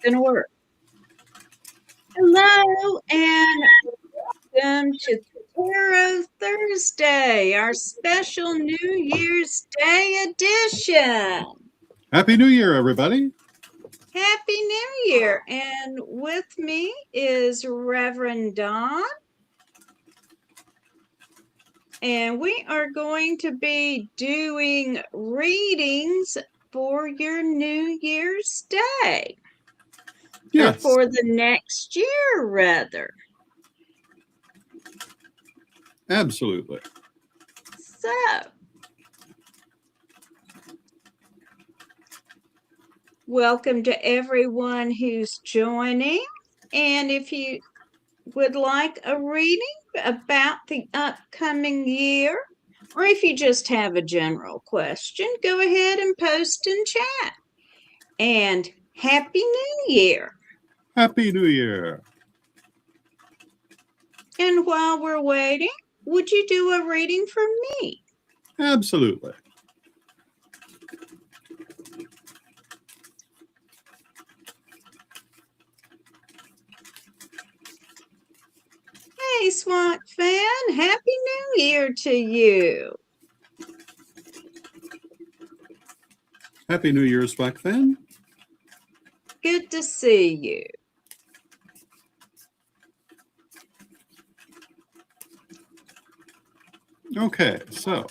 gonna work. Hello and welcome to Tarot Thursday, our special New Year's Day edition. Happy New Year, everybody. Happy New Year. And with me is Reverend Don. And we are going to be doing readings for your New Year's Day. Yes. Or for the next year, rather. Absolutely. So, welcome to everyone who's joining. And if you would like a reading about the upcoming year, or if you just have a general question, go ahead and post in chat. And Happy New Year. Happy New Year. And while we're waiting, would you do a reading for me? Absolutely. Hey, SWAT fan, Happy New Year to you. Happy New Year, SWAC fan. Good to see you. Okay, so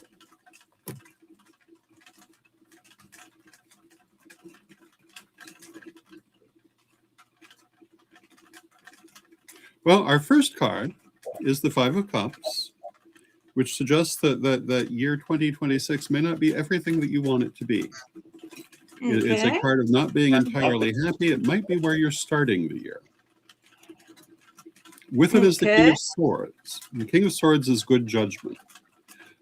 well, our first card is the Five of Cups, which suggests that year 2026 may not be everything that you want it to be. Okay. It's a card of not being entirely happy. It might be where you're starting the year. With it is the King of Swords. The King of Swords is good judgment.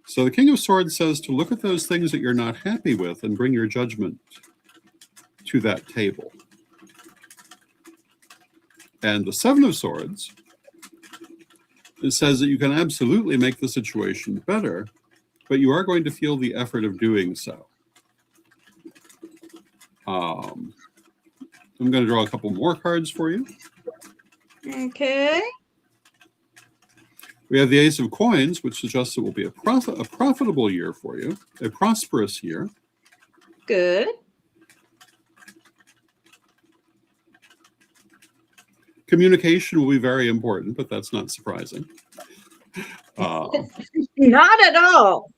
So the King of Swords says to look at those things that you're not happy with and bring your judgment to that table. And the Seven of Swords, it says that you can absolutely make the situation better, but you are going to feel the effort of doing so. I'm going to draw a couple more cards for you. Okay. We have the Ace of Coins, which suggests it will be a profitable year for you, a prosperous year. Good. Communication will be very important, but that's not surprising. Not at all.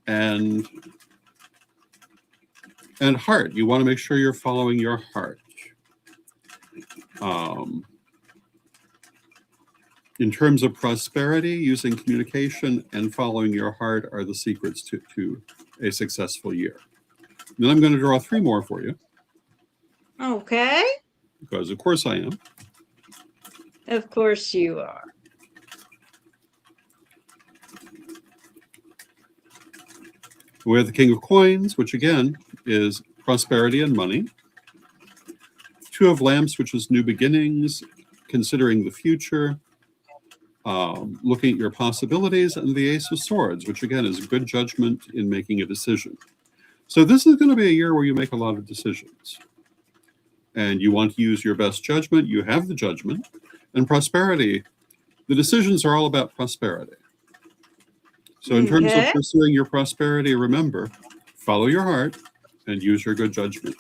And heart. You want to make sure you're following your heart. In terms of prosperity, using communication and following your heart are the secrets to a successful year. And then I'm going to draw three more for you. Okay. Because of course I am. Of course you are. We have the King of Coins, which again is prosperity and money. Two of Lamps, which is new beginnings, considering the future, looking at your possibilities, and the Ace of Swords, which again is good judgment in making a decision. So this is going to be a year where you make a lot of decisions. And you want to use your best judgment. You have the judgment. And prosperity, the decisions are all about prosperity. So in terms of pursuing your prosperity, remember, follow your heart and use your good judgment.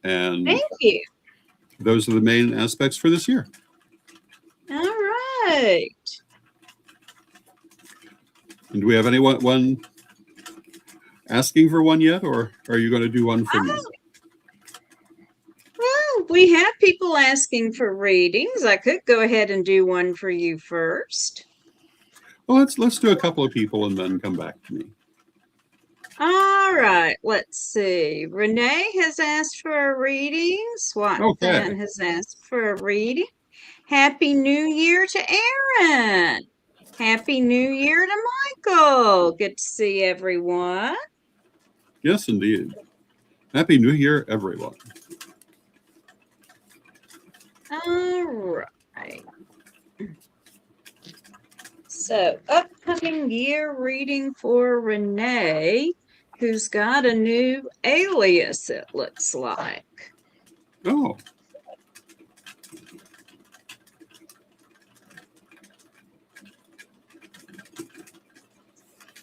And thank you. Those are the main aspects for this year. All right. And do we have anyone asking for one yet, or are you going to do one for me? Well, we have people asking for readings. I could go ahead and do one for you first. Well, let's do a couple of people and then come back to me. All right, let's see. Renee has asked for a reading. SWAT fan has asked for a reading. Happy New Year to Aaron. Happy New Year to Michael. Good to see everyone. Yes, indeed. Happy New Year, everyone. All right. So, upcoming year reading for Renee, who's got a new alias, it looks like. Oh.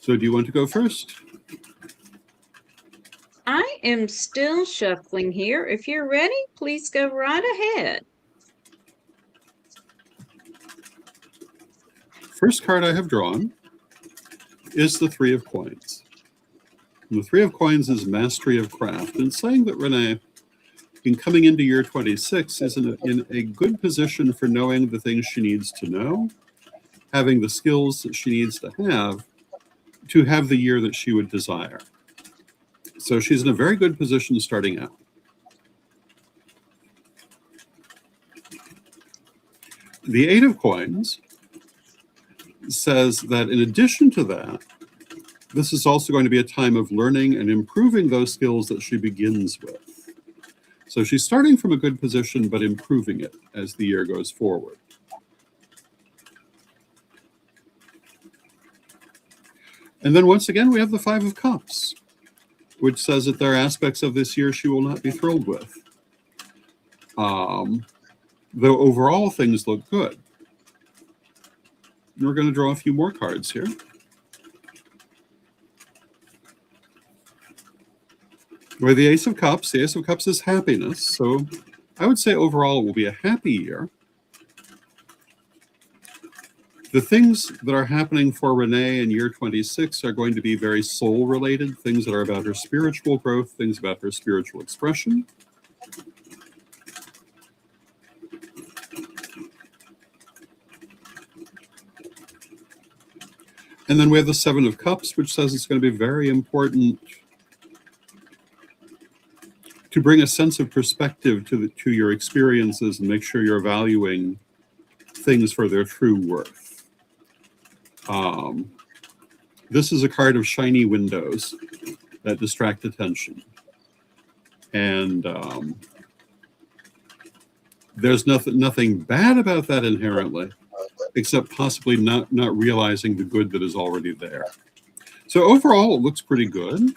So do you want to go first? I am still shuffling here. If you're ready, please go right ahead. First card I have drawn is the Three of Coins. And the Three of Coins is Mastery of Craft. And saying that Renee, in coming into year 26, is in a good position for knowing the things she needs to know, having the skills that she needs to have the year that she would desire. So she's in a very good position starting out. The Eight of Coins says that in addition to that, this is also going to be a time of learning and improving those skills that she begins with. So she's starting from a good position, but improving it as the year goes forward. And then once again, we have the Five of Cups, which says that there are aspects of this year she will not be thrilled with. Though overall things look good. And we're going to draw a few more cards here. With the Ace of Cups, the Ace of Cups is happiness. So I would say overall it will be a happy year. The things that are happening for Renee in year 26 are going to be very soul-related, things that are about her spiritual growth, things about her spiritual expression. And then we have the Seven of Cups, which says it's going to be very important to bring a sense of perspective to your experiences and make sure you're valuing things for their true worth. This is a card of shiny windows that distract attention. And there's nothing bad about that inherently, except possibly not realizing the good that is already there. So overall, it looks pretty good.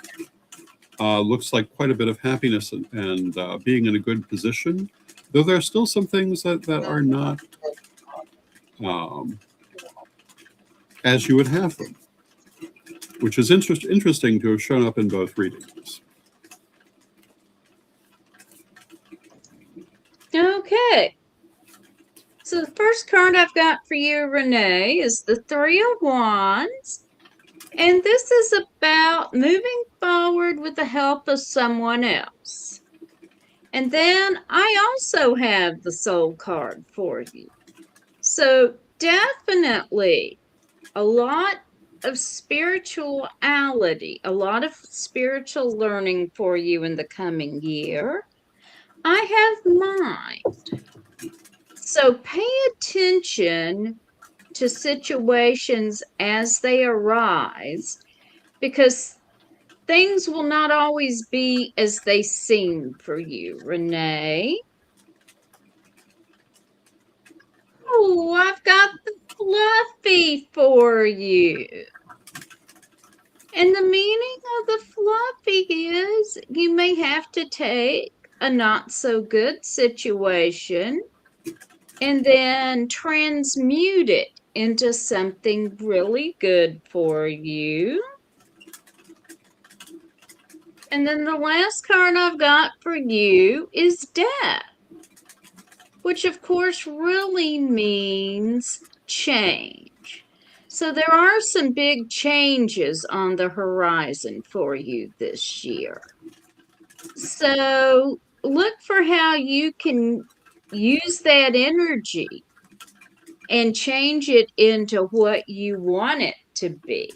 Looks like quite a bit of happiness and being in a good position, though there are still some things that are not as you would have them, which is interesting to have shown up in both readings. Okay. So the first card I've got for you, Renee, is the Three of Wands. And this is about moving forward with the help of someone else. And then I also have the Soul card for you. So definitely a lot of spirituality, a lot of spiritual learning for you in the coming year. I have mind. So pay attention to situations as they arise, because things will not always be as they seem for you, Renee. Oh, I've got the Fluffy for you. And the meaning of the Fluffy is you may have to take a not so good situation and then transmute it into something really good for you. And then the last card I've got for you is Death, which of course really means change. So there are some big changes on the horizon for you this year. So look for how you can use that energy and change it into what you want it to be.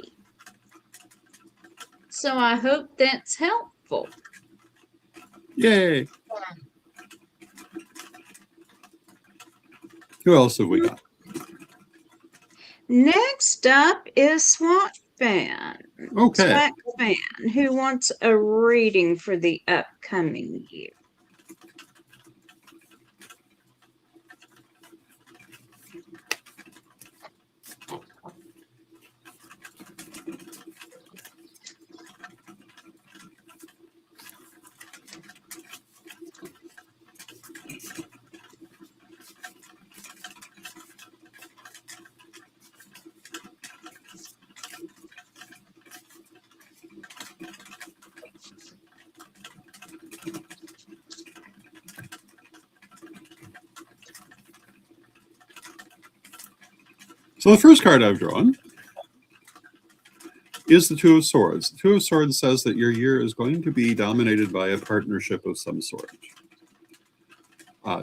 So I hope that's helpful. Yay! Who else have we got? Next up is Swamp Fan. Okay. Swamp Fan, who wants a reading for the upcoming year. So the first card I've drawn is the Two of Swords. The Two of Swords says that your year is going to be dominated by a partnership of some sort.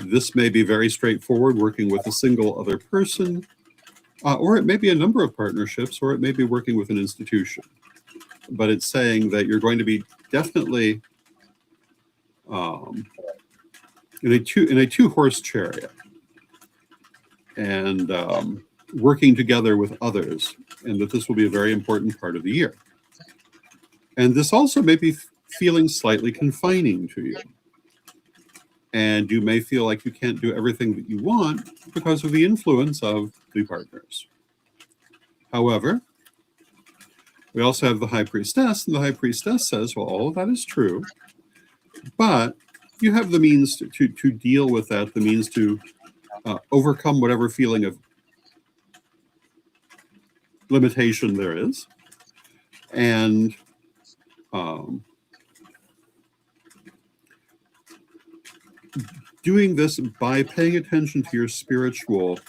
This may be very straightforward, working with a single other person, or it may be a number of partnerships, or it may be working with an institution. But it's saying that you're going to be definitely in a two-horse chariot, and working together with others, and that this will be a very important part of the year. And this also may be feeling slightly confining to you. And you may feel like you can't do everything that you want because of the influence of the partners. However, we also have the High Priestess, and the High Priestess says, well, all of that is true, but you have the means to deal with that, the means to overcome whatever feeling of limitation there is, and doing this by paying attention to your spiritual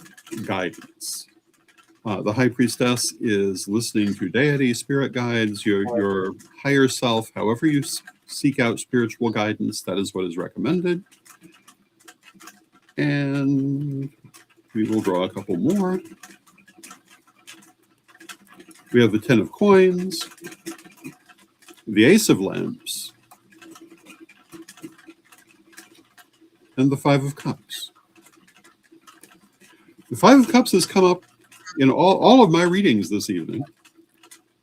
guidance. The High Priestess is listening to deity, spirit guides, your higher self. However you seek out spiritual guidance, that is what is recommended. And we will draw a couple more. We have the Ten of Coins, the Ace of Lamps, and the Five of Cups. The Five of Cups has come up in all of my readings this evening.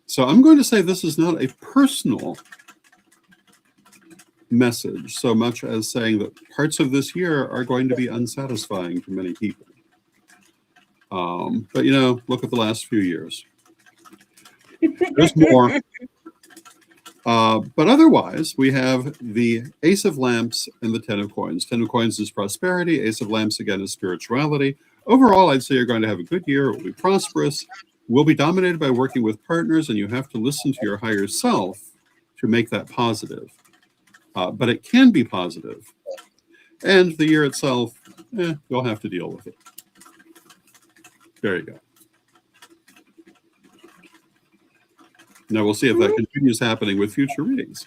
So I'm going to say this is not a personal message so much as saying that parts of this year are going to be unsatisfying to many people. But, you know, look at the last few years. There's more. But otherwise, we have the Ace of Lamps and the Ten of Coins. Ten of Coins is prosperity. Ace of Lamps, again, is spirituality. Overall, I'd say you're going to have a good year. It will be prosperous. We'll be dominated by working with partners, and you have to listen to your higher self to make that positive. But it can be positive. And the year itself, you'll have to deal with it. There you go. Now we'll see if that continues happening with future readings.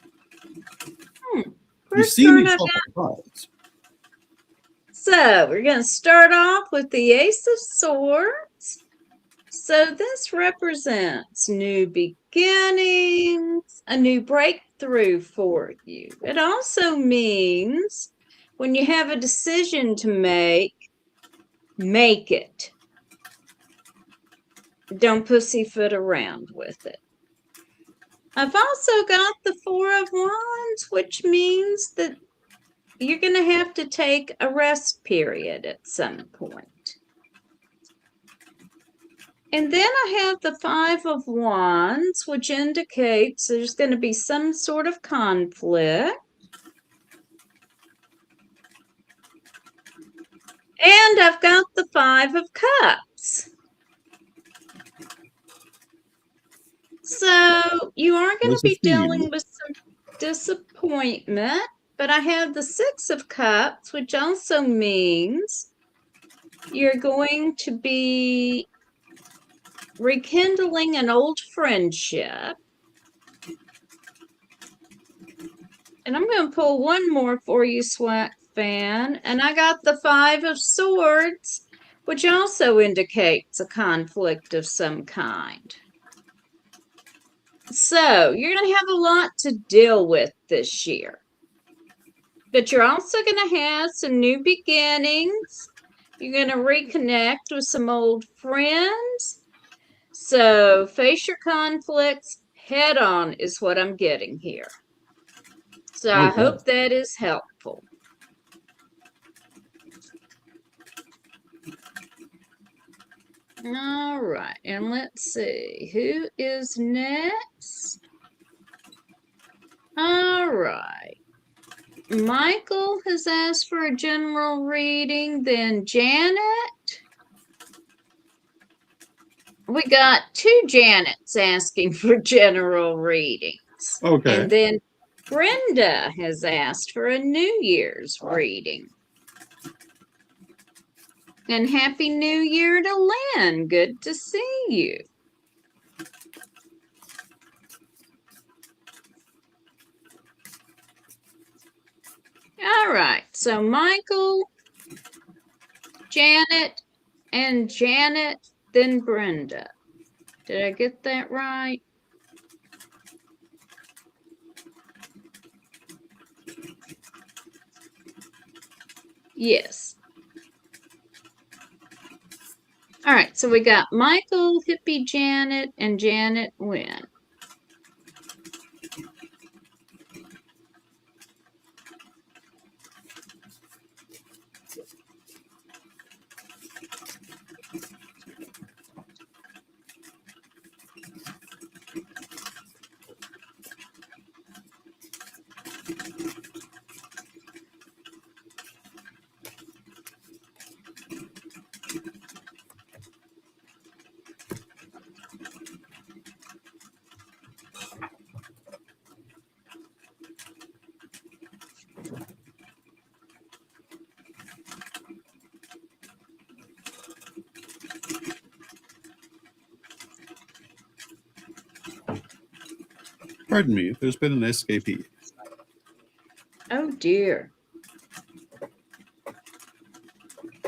You see me cards. So we're going to start off with the Ace of Swords. So this represents new beginnings, a new breakthrough for you. It also means when you have a decision to make it. Don't pussyfoot around with it. I've also got the Four of Wands, which means that you're going to have to take a rest period at some point. And then I have the Five of Wands, which indicates there's going to be some sort of conflict. And I've got the Five of Cups. So you are going to be dealing with some disappointment, but I have the Six of Cups, which also means you're going to be rekindling an old friendship. And I'm going to pull one more for you, Swag Fan. And I got the Five of Swords, which also indicates a conflict of some kind. So you're going to have a lot to deal with this year. But you're also going to have some new beginnings. You're going to reconnect with some old friends. So face your conflicts head on is what I'm getting here. So I hope that is helpful. All right, and let's see, who is next? All right. Michael has asked for a general reading, then Janet. We got two Janets asking for general readings. Okay. And then Brenda has asked for a New Year's reading. And Happy New Year to Lynn. Good to see you. All right, so Michael, Janet, and Janet, then Brenda. Did I get that right? Yes. All right, so we got Michael, Hippie Janet, and Janet Wynn. Pardon me, there's been an escapee. Oh dear.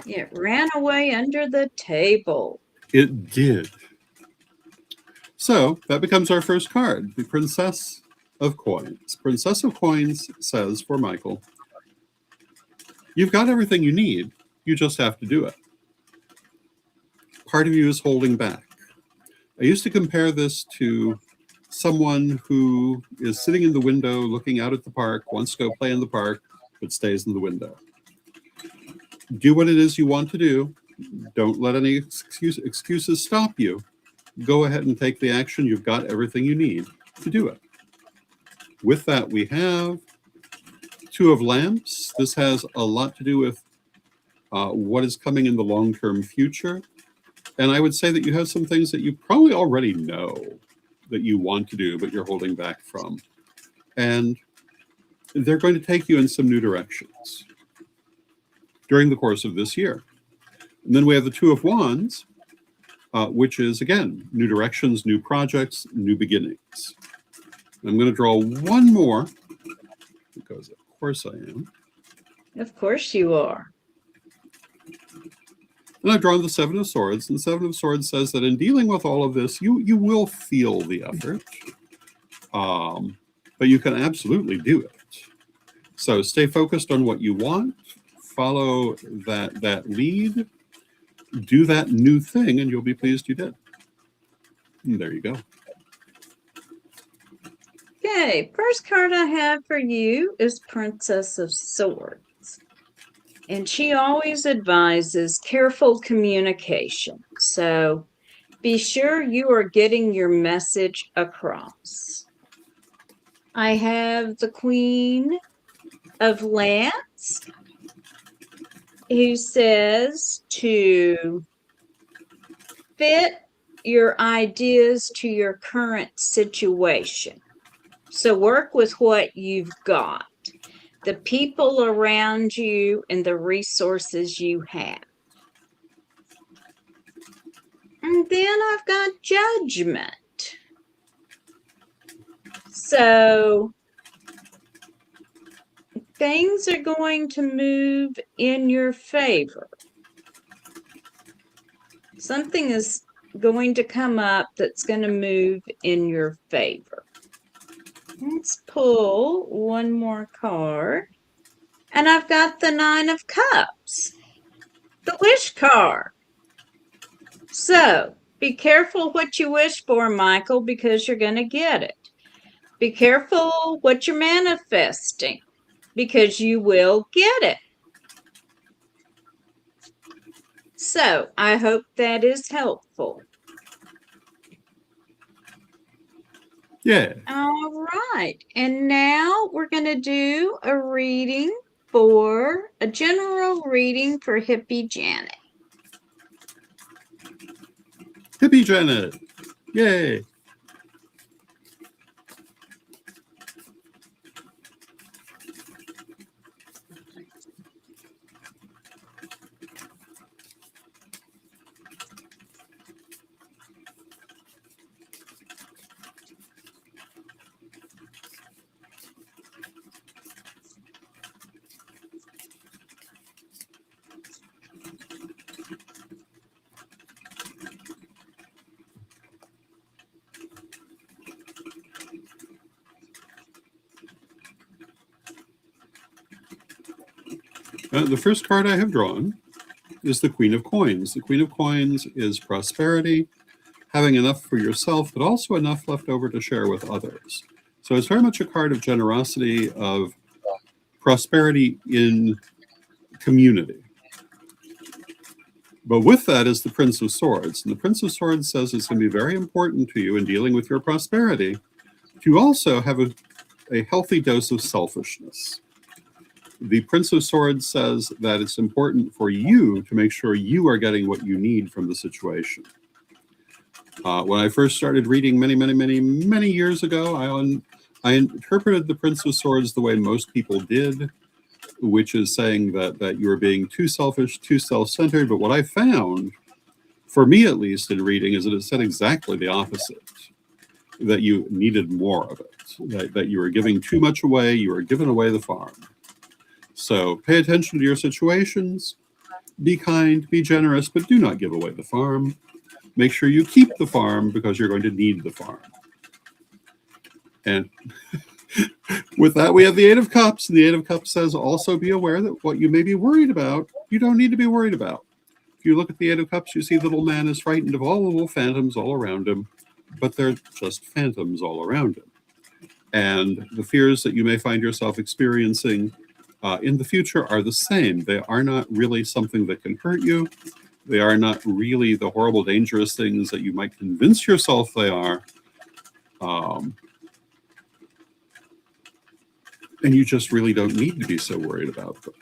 It ran away under the table. It did. So that becomes our first card, the Princess of Coins. Princess of Coins says for Michael, you've got everything you need, you just have to do it. Part of you is holding back. I used to compare this to someone who is sitting in the window looking out at the park, wants to go play in the park, but stays in the window. Do what it is you want to do. Don't let any excuses stop you. Go ahead and take the action. You've got everything you need to do it. With that, we have Two of Lamps. This has a lot to do with what is coming in the long-term future. And I would say that you have some things that you probably already know that you want to do, but you're holding back from. And they're going to take you in some new directions during the course of this year. And then we have the Two of Wands, which is, again, new directions, new projects, new beginnings. I'm going to draw one more, because of course I am. Of course you are. And I've drawn the Seven of Swords, and the Seven of Swords says that in dealing with all of this, you will feel the effort, but you can absolutely do it. So stay focused on what you want, follow that lead, do that new thing, and you'll be pleased you did. And there you go. Okay, first card I have for you is Princess of Swords. And she always advises careful communication. So be sure you are getting your message across. I have the Queen of Lance, who says to fit your ideas to your current situation. So work with what you've got, the people around you, and the resources you have. And then I've got Judgment. So things are going to move in your favor. Something is going to come up that's going to move in your favor. Let's pull one more card. And I've got the Nine of Cups, the wish card. So be careful what you wish for, Michael, because you're going to get it. Be careful what you're manifesting, because you will get it. So I hope that is helpful. Yeah. All right. And now we're going to do a reading for a general reading for Hippie Janet. Hippie Janet. Yay. The first card I have drawn is the Queen of Coins. The Queen of Coins is prosperity, having enough for yourself, but also enough left over to share with others. So it's very much a card of generosity, of prosperity in community. But with that is the Prince of Swords. And the Prince of Swords says it's going to be very important to you in dealing with your prosperity to also have a healthy dose of selfishness. The Prince of Swords says that it's important for you to make sure you are getting what you need from the situation. When I first started reading many years ago, I interpreted the Prince of Swords the way most people did, which is saying that you are being too selfish, too self-centered. But what I found, for me at least in reading, is that it said exactly the opposite, that you needed more of it, that you were giving too much away, you were giving away the farm. So pay attention to your situations, be kind, be generous, but do not give away the farm. Make sure you keep the farm because you're going to need the farm. And with that, we have the Eight of Cups. And the Eight of Cups says also be aware that what you may be worried about, you don't need to be worried about. If you look at the Eight of Cups, you see the little man is frightened of all the little phantoms all around him, but they're just phantoms all around him. And the fears that you may find yourself experiencing in the future are the same. They are not really something that can hurt you. They are not really the horrible, dangerous things that you might convince yourself they are. And you just really don't need to be so worried about them.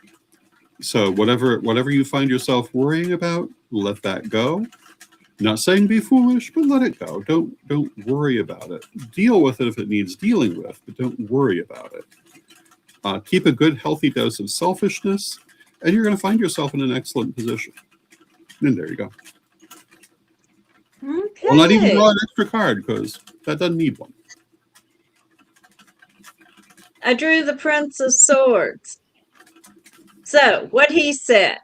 So whatever you find yourself worrying about, let that go. Not saying be foolish, but let it go. Don't worry about it. Deal with it if it needs dealing with, but don't worry about it. Keep a good, healthy dose of selfishness, and you're going to find yourself in an excellent position. And there you go. Okay. I'll not even draw an extra card because that doesn't need one. I drew the Prince of Swords. So, what he said.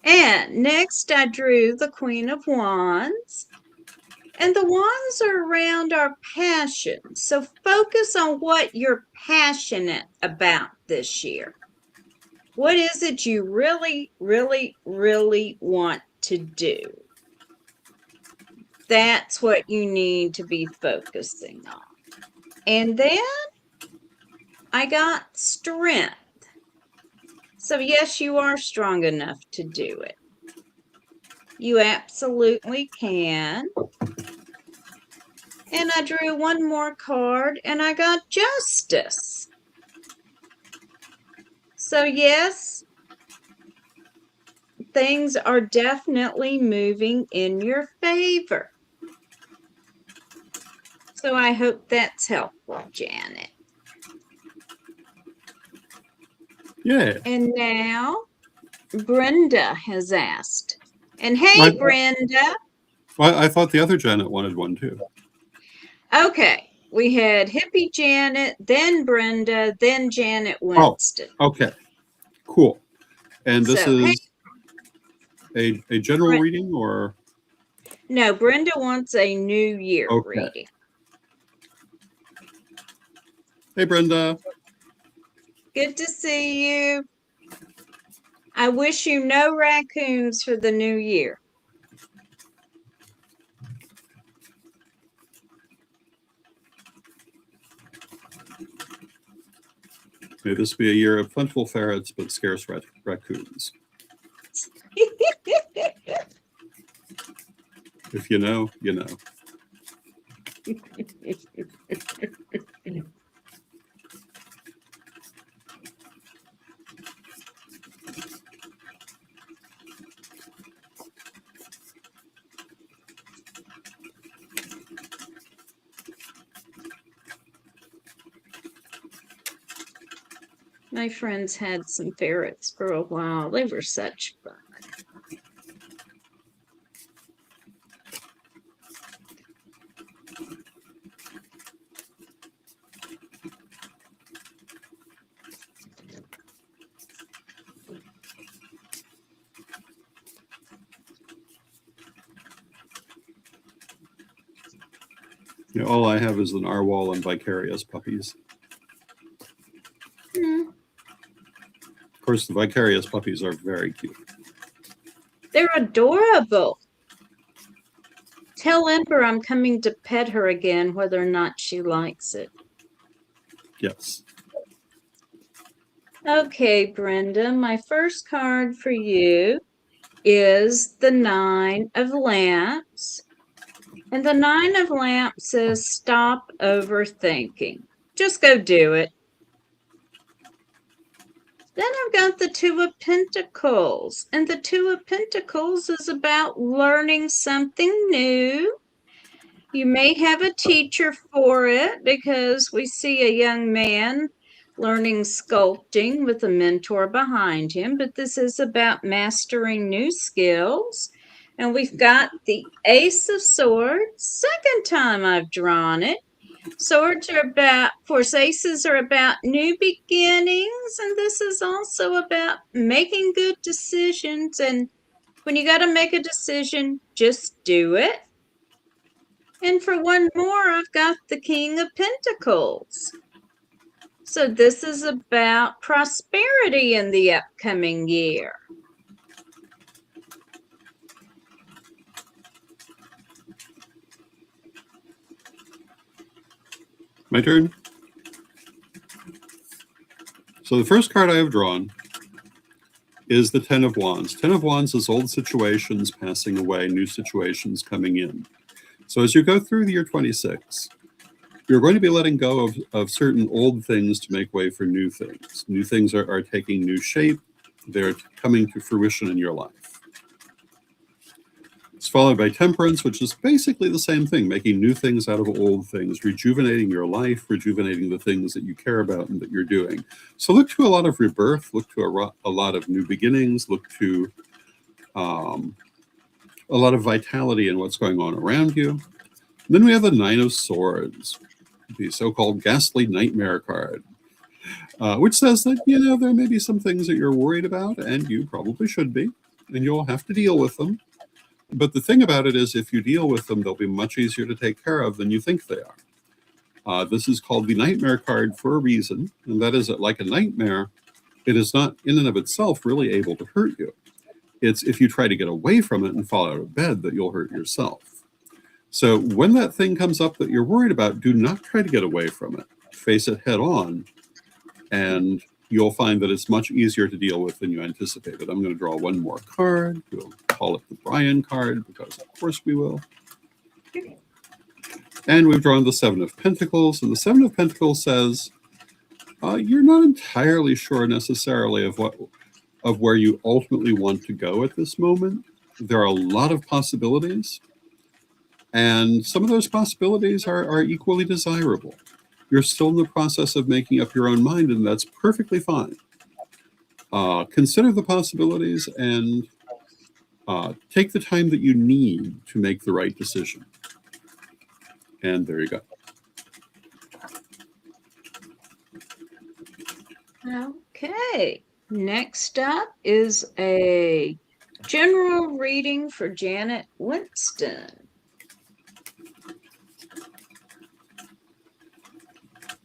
And next I drew the Queen of Wands. And the wands are around our passion. So focus on what you're passionate about this year. What is it you really, really, really want to do? That's what you need to be focusing on. And then I got strength. So yes, you are strong enough to do it. You absolutely can. And I drew one more card and I got justice. So yes, things are definitely moving in your favor. So I hope that's helpful, Janet. Yeah. And now Brenda has asked. And hey, Brenda. Well, I thought the other Janet wanted one too. Okay. We had Hippie Janet, then Brenda, then Janet Winston. Oh, okay. Cool. And this is a general reading or? No, Brenda wants a New Year reading. Hey, Brenda. Good to see you. I wish you no raccoons for the new year. May this be a year of plentiful ferrets, but scarce raccoons. If you know, you know. My friends had some ferrets for a while. They were such fun. You know, all I have is the narwhal and vicarious puppies. Hmm. Of course, the Vicarious puppies are very cute. They're adorable. Tell Ember I'm coming to pet her again, whether or not she likes it. Yes. Okay, Brenda, my first card for you is the Nine of Lamps. And the Nine of Lamps says, stop overthinking. Just go do it. Then I've got the Two of Pentacles. And the Two of Pentacles is about learning something new. You may have a teacher for it because we see a young man learning sculpting with a mentor behind him, but this is about mastering new skills. And we've got the Ace of Swords. Second time I've drawn it. Swords are about, of course, aces are about new beginnings, and this is also about making good decisions. And when you got to make a decision, just do it. And for one more, I've got the King of Pentacles. So this is about prosperity in the upcoming year. My turn. So the first card I have drawn is the Ten of Wands. Ten of Wands is old situations passing away, new situations coming in. So as you go through the year 26, you're going to be letting go of certain old things to make way for new things. New things are taking new shape. They're coming to fruition in your life. It's followed by Temperance, which is basically the same thing, making new things out of old things, rejuvenating your life, rejuvenating the things that you care about and that you're doing. So look to a lot of rebirth, look to a lot of new beginnings, look to a lot of vitality in what's going on around you. And then we have the Nine of Swords, the so-called ghastly nightmare card, which says that, there may be some things that you're worried about, and you probably should be, and you'll have to deal with them. But the thing about it is, if you deal with them, they'll be much easier to take care of than you think they are. This is called the nightmare card for a reason, and that is that, like a nightmare, it is not in and of itself really able to hurt you. It's if you try to get away from it and fall out of bed that you'll hurt yourself. So when that thing comes up that you're worried about, do not try to get away from it. Face it head on, and you'll find that it's much easier to deal with than you anticipated. I'm going to draw one more card. We'll call it the Brian card, because of course we will. And we've drawn the Seven of Pentacles, and the Seven of Pentacles says, you're not entirely sure necessarily of where you ultimately want to go at this moment. There are a lot of possibilities, and some of those possibilities are equally desirable. You're still in the process of making up your own mind, and that's perfectly fine. Consider the possibilities and take the time that you need to make the right decision. And there you go. Okay, next up is a general reading for Janet Winston.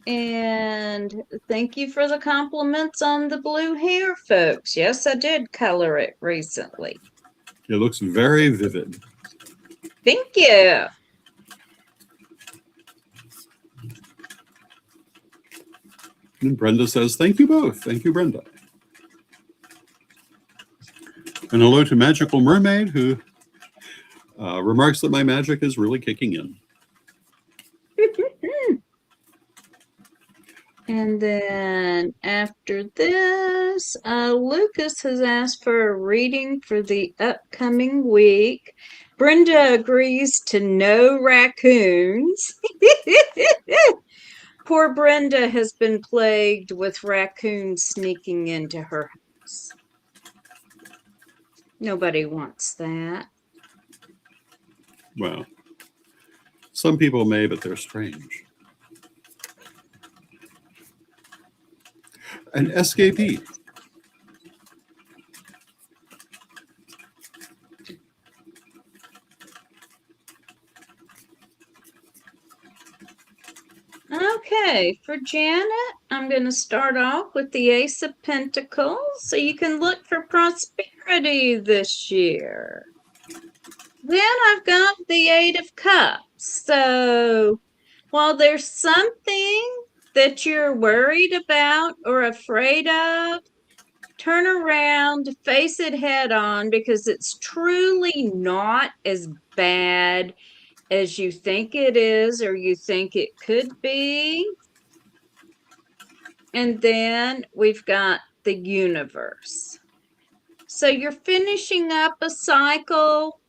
And thank you for the compliments on the blue hair, folks. Yes, I did color it recently. It looks very vivid. Thank you. And Brenda says, thank you both. Thank you, Brenda. And hello to Magical Mermaid, who remarks that my magic is really kicking in. And then after this, Lucas has asked for a reading for the upcoming week. Brenda agrees to no raccoons. Poor Brenda has been plagued with raccoons sneaking into her house. Nobody wants that. Well, some people may, but they're strange. An escapee. Okay, for Janet, I'm I'm going to start off with the Ace of Pentacles, so you can look for prosperity this year. Then I've got the Eight of Cups. So while there's something that you're worried about or afraid of, turn around, face it head on, because it's truly not as bad as you think it is or you think it could be. And then we've got the Universe. So you're finishing up a cycle,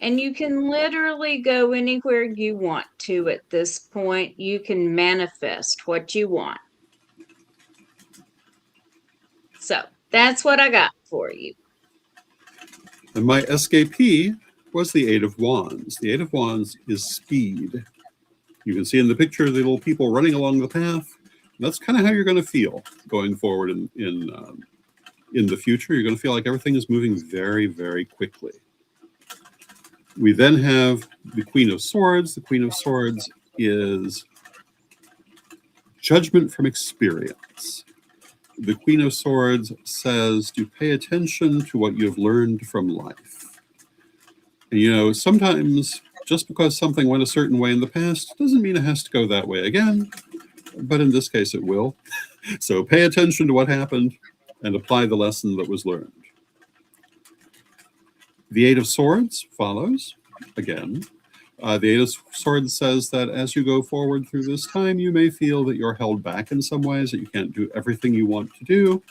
and you can literally go anywhere you want to at this point. You can manifest what you want. So that's what I got for you. And my SKP was the Eight of Wands. The Eight of Wands is speed. You can see in the picture the little people running along the path. That's kind of how you're going to feel going forward in the future. You're going to feel like everything is moving very, very quickly. We then have the Queen of Swords. The Queen of Swords is judgment from experience. The Queen of Swords says to pay attention to what you've learned from life. And, you know, sometimes just because something went a certain way in the past doesn't mean it has to go that way again. But in this case, it will. So pay attention to what happened and apply the lesson that was learned. The Eight of Swords follows again. The Eight of Swords says that as you go forward through this time, you may feel that you're held back in some ways, that you can't do everything you want to do.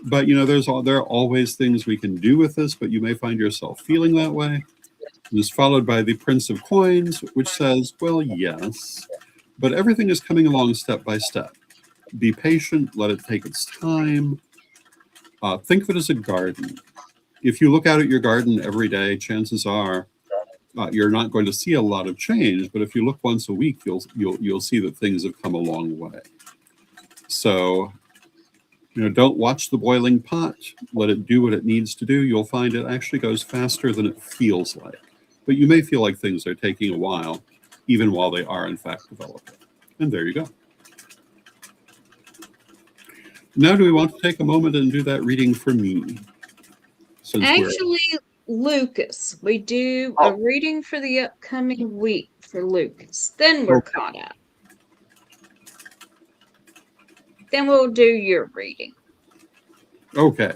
But, you know, there are always things we can do with this, but you may find yourself feeling that way. It is followed by the Prince of Coins, which says, well, yes, but everything is coming along step by step. Be patient, let it take its time. Think of it as a garden. If you look out at your garden every day, chances are you're not going to see a lot of change. But if you look once a week, you'll see that things have come a long way. So, you know, don't watch the boiling pot. Let it do what it needs to do. You'll find it actually goes faster than it feels like. But you may feel like things are taking a while, even while they are in fact developing. And there you go. Now, do we want to take a moment and do that reading for me? Actually, Lucas, we do a reading for the upcoming week for Lucas. Then we're caught up. Then we'll do your reading. Okay.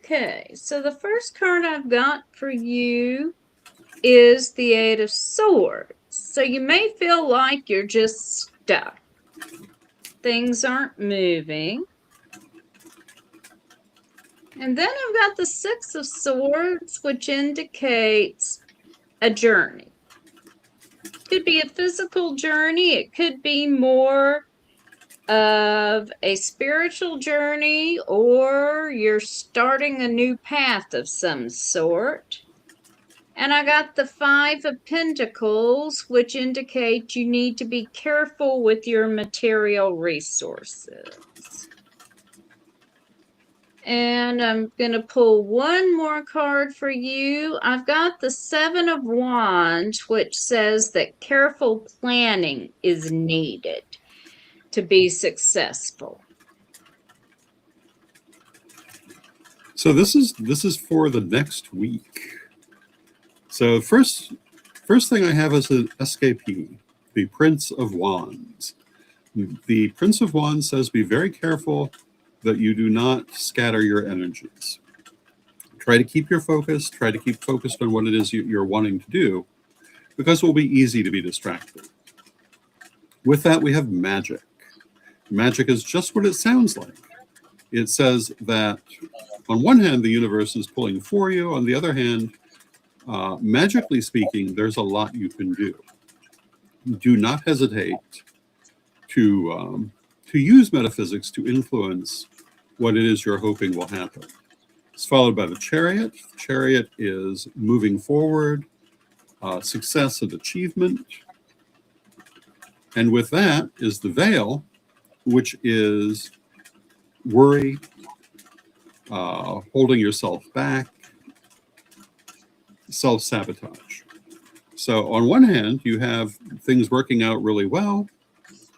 Okay, so the first card I've got for you is the Eight of Swords. So you may feel like you're just stuck. Things aren't moving. And then I've got the Six of Swords, which indicates a journey. It could be a physical journey. It could be more of a spiritual journey, or you're starting a new path of some sort. And I got the Five of Pentacles, which indicate you need to be careful with your material resources. And I'm going to pull one more card for you. I've got the Seven of Wands, which says that careful planning is needed to be successful. So this is for the next week. So first thing I have is an SKP, the Prince of Wands. The Prince of Wands says be very careful that you do not scatter your energies. Try to keep your focus, try to keep focused on what it is you're wanting to do, because it will be easy to be distracted. With that, we have magic. Magic is just what it sounds like. It says that on one hand, the universe is pulling for you. On the other hand, magically speaking, there's a lot you can do. Do not hesitate to use metaphysics to influence what it is you're hoping will happen. It's followed by the Chariot. Chariot is moving forward, success and achievement. And with that is the Veil, which is worry, holding yourself back, self-sabotage. So on one hand, you have things working out really well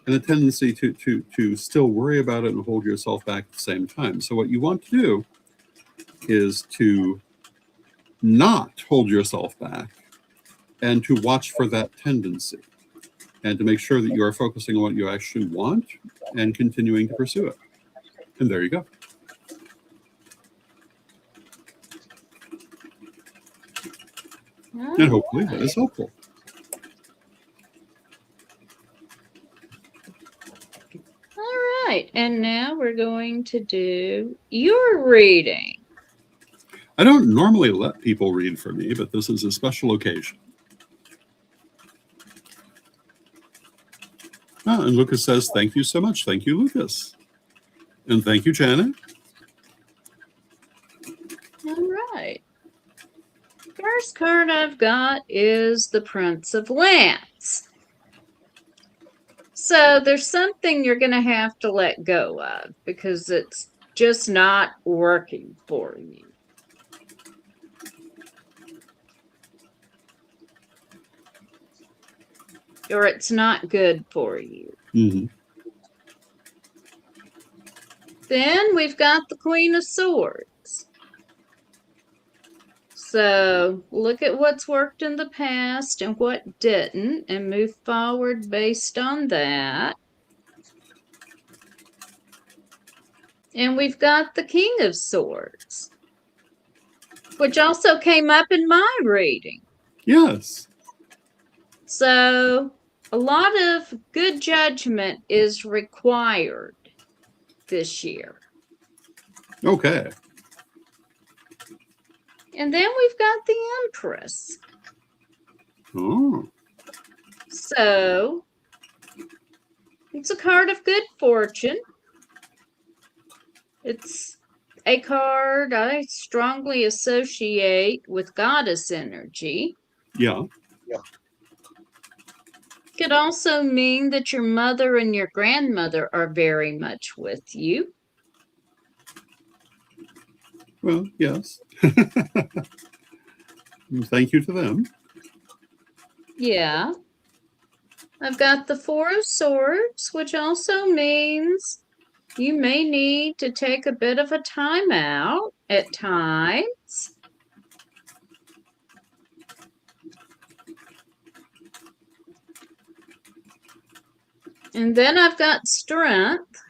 and a tendency to still worry about it and hold yourself back at the same time. So what you want to do is to not hold yourself back and to watch for that tendency and to make sure that you are focusing on what you actually want and continuing to pursue it. And there you go. And hopefully that is helpful. All right. And now we're going to do your reading. I don't normally let people read for me, but this is a special occasion. And Lucas says, thank you so much. Thank you, Lucas. And thank you, Janet. All right. First card I've got is the Prince of Lance. So there's something you're going to have to let go of because it's just not working for you. Or it's not good for you. Mm-hmm. Then we've got the Queen of Swords. So look at what's worked in the past and what didn't and move forward based on that. And we've got the King of Swords, which also came up in my reading. Yes. So a lot of good judgment is required this year. Okay. And then we've got the Empress. Oh. So it's a card of good fortune. It's a card I strongly associate with goddess energy. Yeah. Could also mean that your mother and your grandmother are very much with you. Well, yes. Thank you to them. Yeah. I've got the Four of Swords, which also means you may need to take a bit of a time out at times. And then I've got Strength.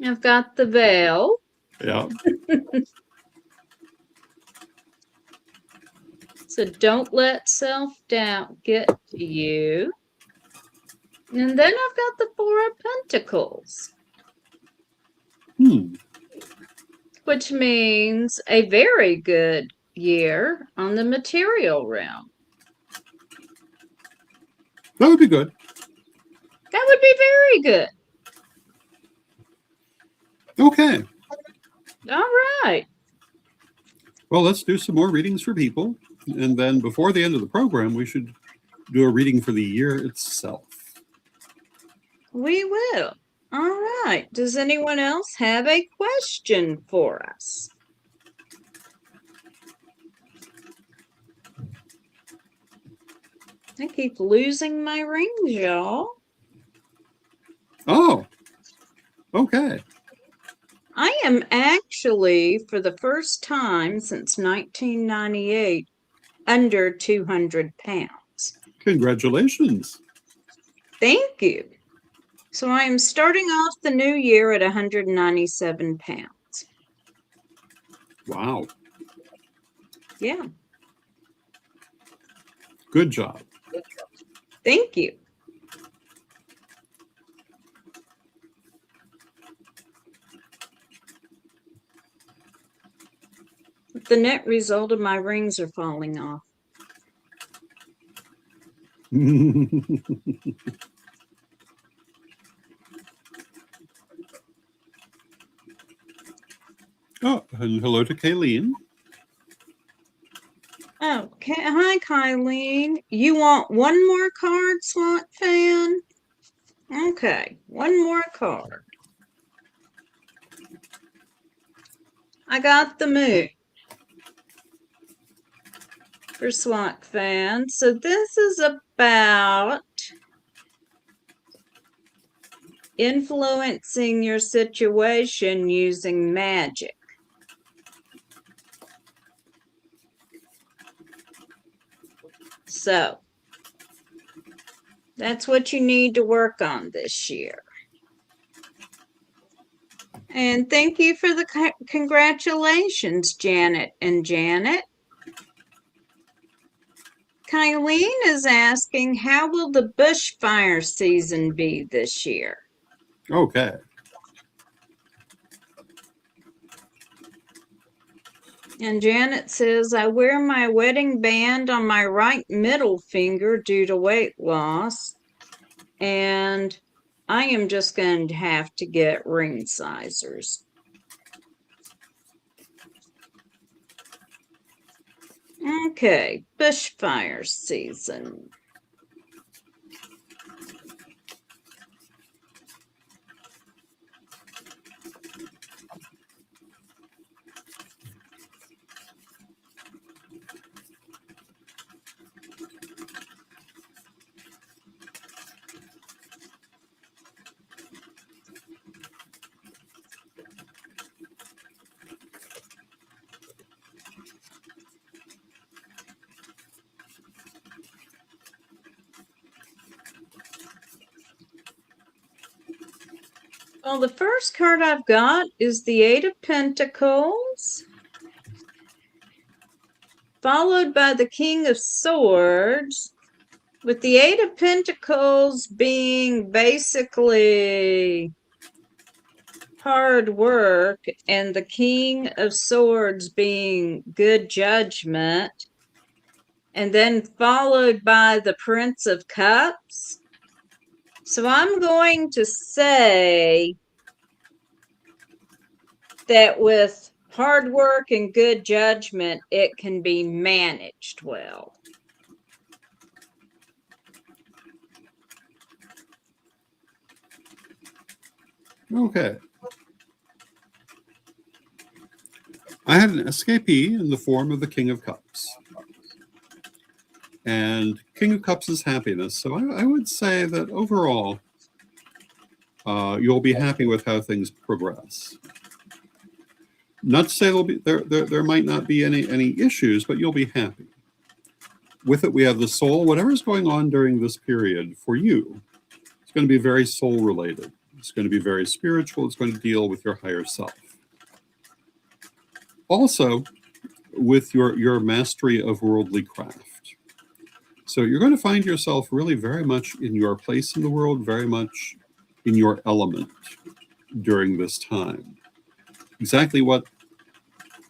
I've got the Veil. Yeah. So don't let self-doubt get to you. And then I've got the Four of Pentacles. Which means a very good year on the material realm. That would be good. That would be very good. Okay. All right. Well, let's do some more readings for people. And then before the end of the program, we should do a reading for the year itself. We will. All right. Does anyone else have a question for us? I keep losing my rings, y'all. Oh, okay. I am actually, for the first time since 1998, under 200 pounds. Congratulations. Thank you. So I am starting off the new year at 197 pounds. Wow. Yeah. Good job. Thank you. The net result of my rings are falling off. Oh, and hello to Kayleen. Okay, hi, Kylene. You want one more card, Slot Fan? Okay, one more card. I got the moon for Slot Fan. So this is about influencing your situation using magic. So that's what you need to work on this year. And thank you for the congratulations, Janet and Janet. Kylene is asking, how will the bushfire season be this year? Okay. And Janet says, I wear my wedding band on my right middle finger due to weight loss. And I am just going to have to get ring sizers. Okay, bushfire season. Well, the first card I've got is the Eight of Pentacles, followed by the King of Swords, with the Eight of Pentacles being basically hard work and the King of Swords being good judgment, and then followed by the Prince of Cups. So I'm going to say that with hard work and good judgment, it can be managed well. Okay. I had an escapee in the form of the King of Cups. And King of Cups is happiness. So I would say that overall, you'll be happy with how things progress. Not to say there might not be any issues, but you'll be happy. With it, we have the soul. Whatever's going on during this period for you, it's going to be very soul related. It's going to be very spiritual. It's going to deal with your higher self. Also, with your mastery of worldly craft. So you're going to find yourself really very much in your place in the world, very much in your element during this time. Exactly what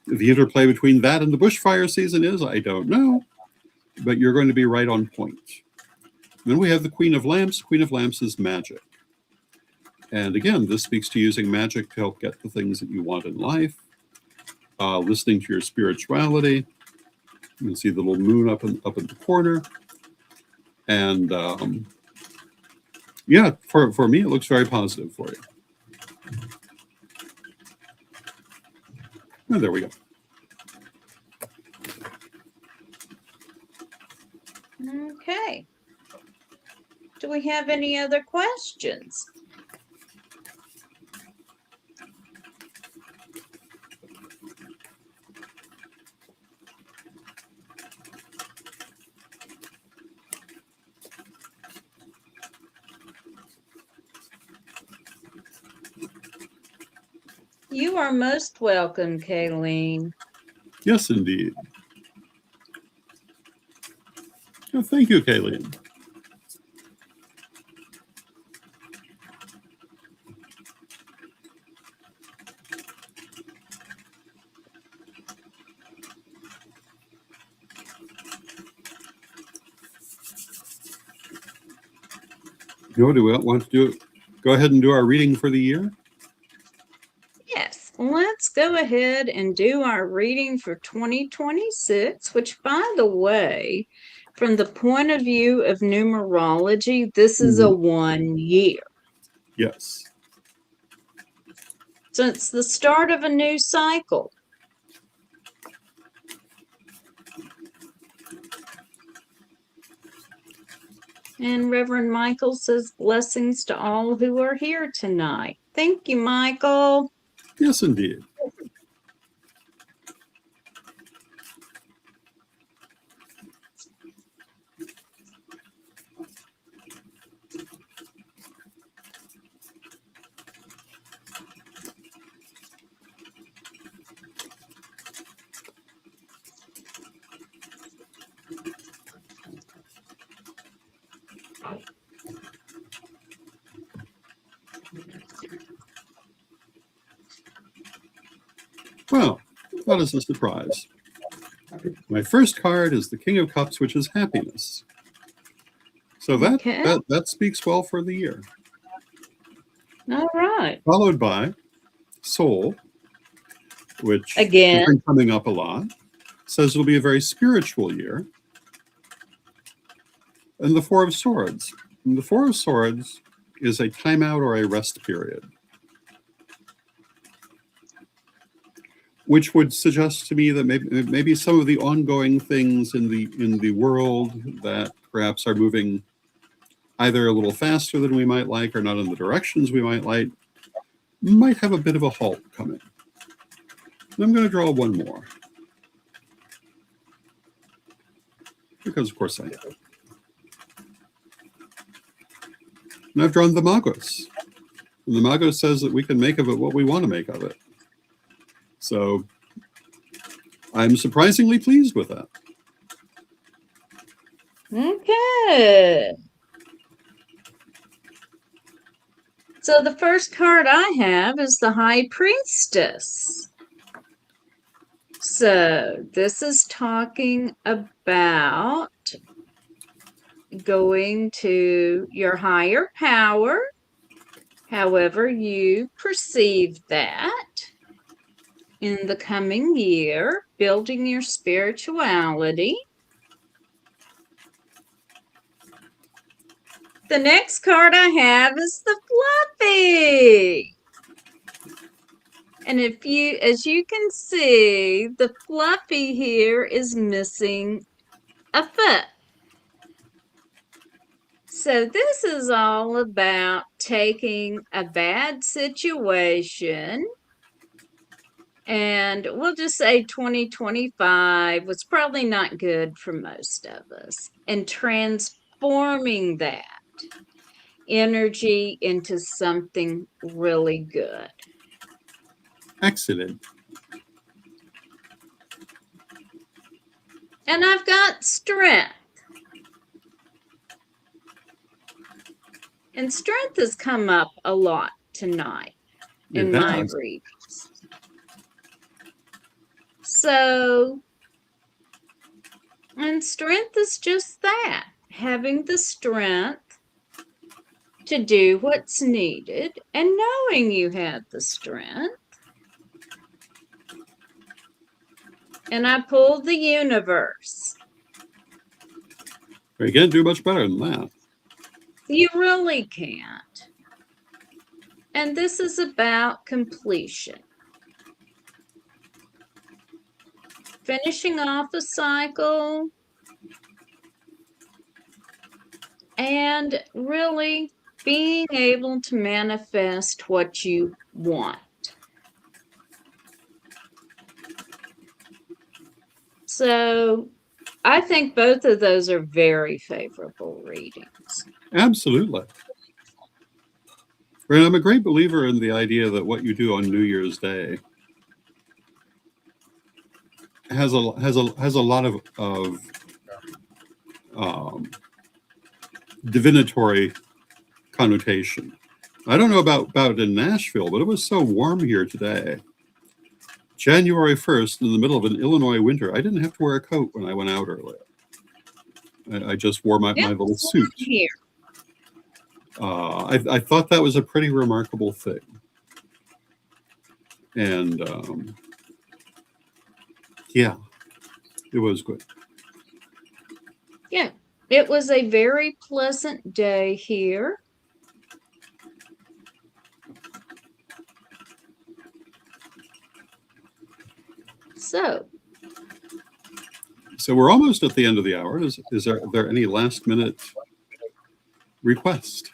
the interplay between that and the bushfire season is, I don't know, but you're going to be right on point. Then we have the Queen of Lamps. Queen of Lamps is magic. And again, this speaks to using magic to help get the things that you want in life, listening to your spirituality. You can see the little moon up in the corner. And yeah, for me, it looks very positive for you. Oh, there we go. Okay. Do we have any other questions? You are most welcome, Kayleen. Yes, indeed. Oh, thank you, Kayleen. Do we want to go ahead and do our reading for the year? Yes. let's go ahead and do our reading for 2026, which, by the way, from the point of view of numerology, this is a 1 year. Yes. So it's the start of a new cycle. And Reverend Michael says, blessings to all who are here tonight. Thank you, Michael. Yes, indeed. Well, that is a surprise. My first card is the King of Cups, which is happiness. So that speaks well for the year. All right. Followed by Soul, which again has been coming up a lot. Says it'll be a very spiritual year. And the Four of Swords. And the Four of Swords is a timeout or a rest period, which would suggest to me that maybe some of the ongoing things in the world that perhaps are moving either a little faster than we might like or not in the directions we might like might have a bit of a halt coming. And I'm going to draw one more. Because, of course, I am. And I've drawn the Magos. And the Magos says that we can make of it what we want to make of it. So I'm surprisingly pleased with that. Okay. So the first card I have is the High Priestess. So this is talking about going to your higher power, however you perceive that, in the coming year, building your spirituality. The next card I have is the Fluffy. And as you can see, the Fluffy here is missing a foot. So this is all about taking a bad situation, and we'll just say 2025 was probably not good for most of us, and transforming that energy into something really good. Excellent. And I've got strength. And strength has come up a lot tonight in my readings. So, and strength is just that, having the strength to do what's needed and knowing you have the strength. And I pulled the Universe. You can't do much better than that. You really can't. And this is about completion. Finishing off a cycle and really being able to manifest what you want. So I think both of those are very favorable readings. Absolutely. And I'm a great believer in the idea that what you do on New Year's Day has a lot of divinatory connotation. I don't know about in Nashville, but it was so warm here today. January 1st, in the middle of an Illinois winter, I didn't have to wear a coat when I went out earlier. I just wore my little suit. Here. I thought that was a pretty remarkable thing. And yeah, it was good. Yeah, it was a very pleasant day here. So we're almost at the end of the hour. Is there any last minute request?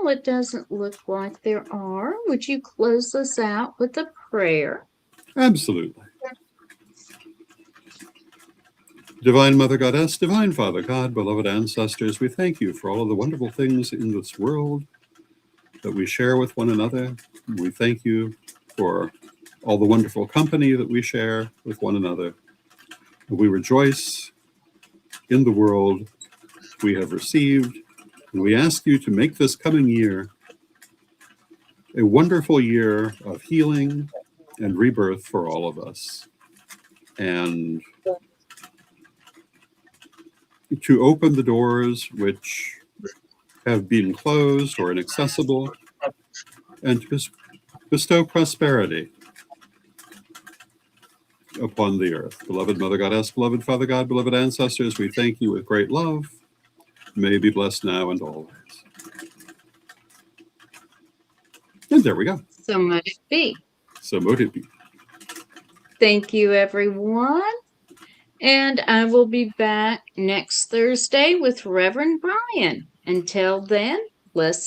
no, it doesn't look like there are. Would you close us out with a prayer? Absolutely. Divine Mother Goddess, Divine Father God, beloved ancestors, we thank you for all of the wonderful things in this world that we share with one another. We thank you for all the wonderful company that we share with one another. We rejoice in the world we have received, and we ask you to make this coming year a wonderful year of healing and rebirth for all of us. And to open the doors which have been closed or inaccessible, and to bestow prosperity upon the earth. Beloved Mother Goddess, beloved Father God, beloved ancestors, we thank you with great love. May you be blessed now and always. And there we go. So might it be. So mote it be. Thank you, everyone. And I will be back next Thursday with Reverend Brian. Until then, blessed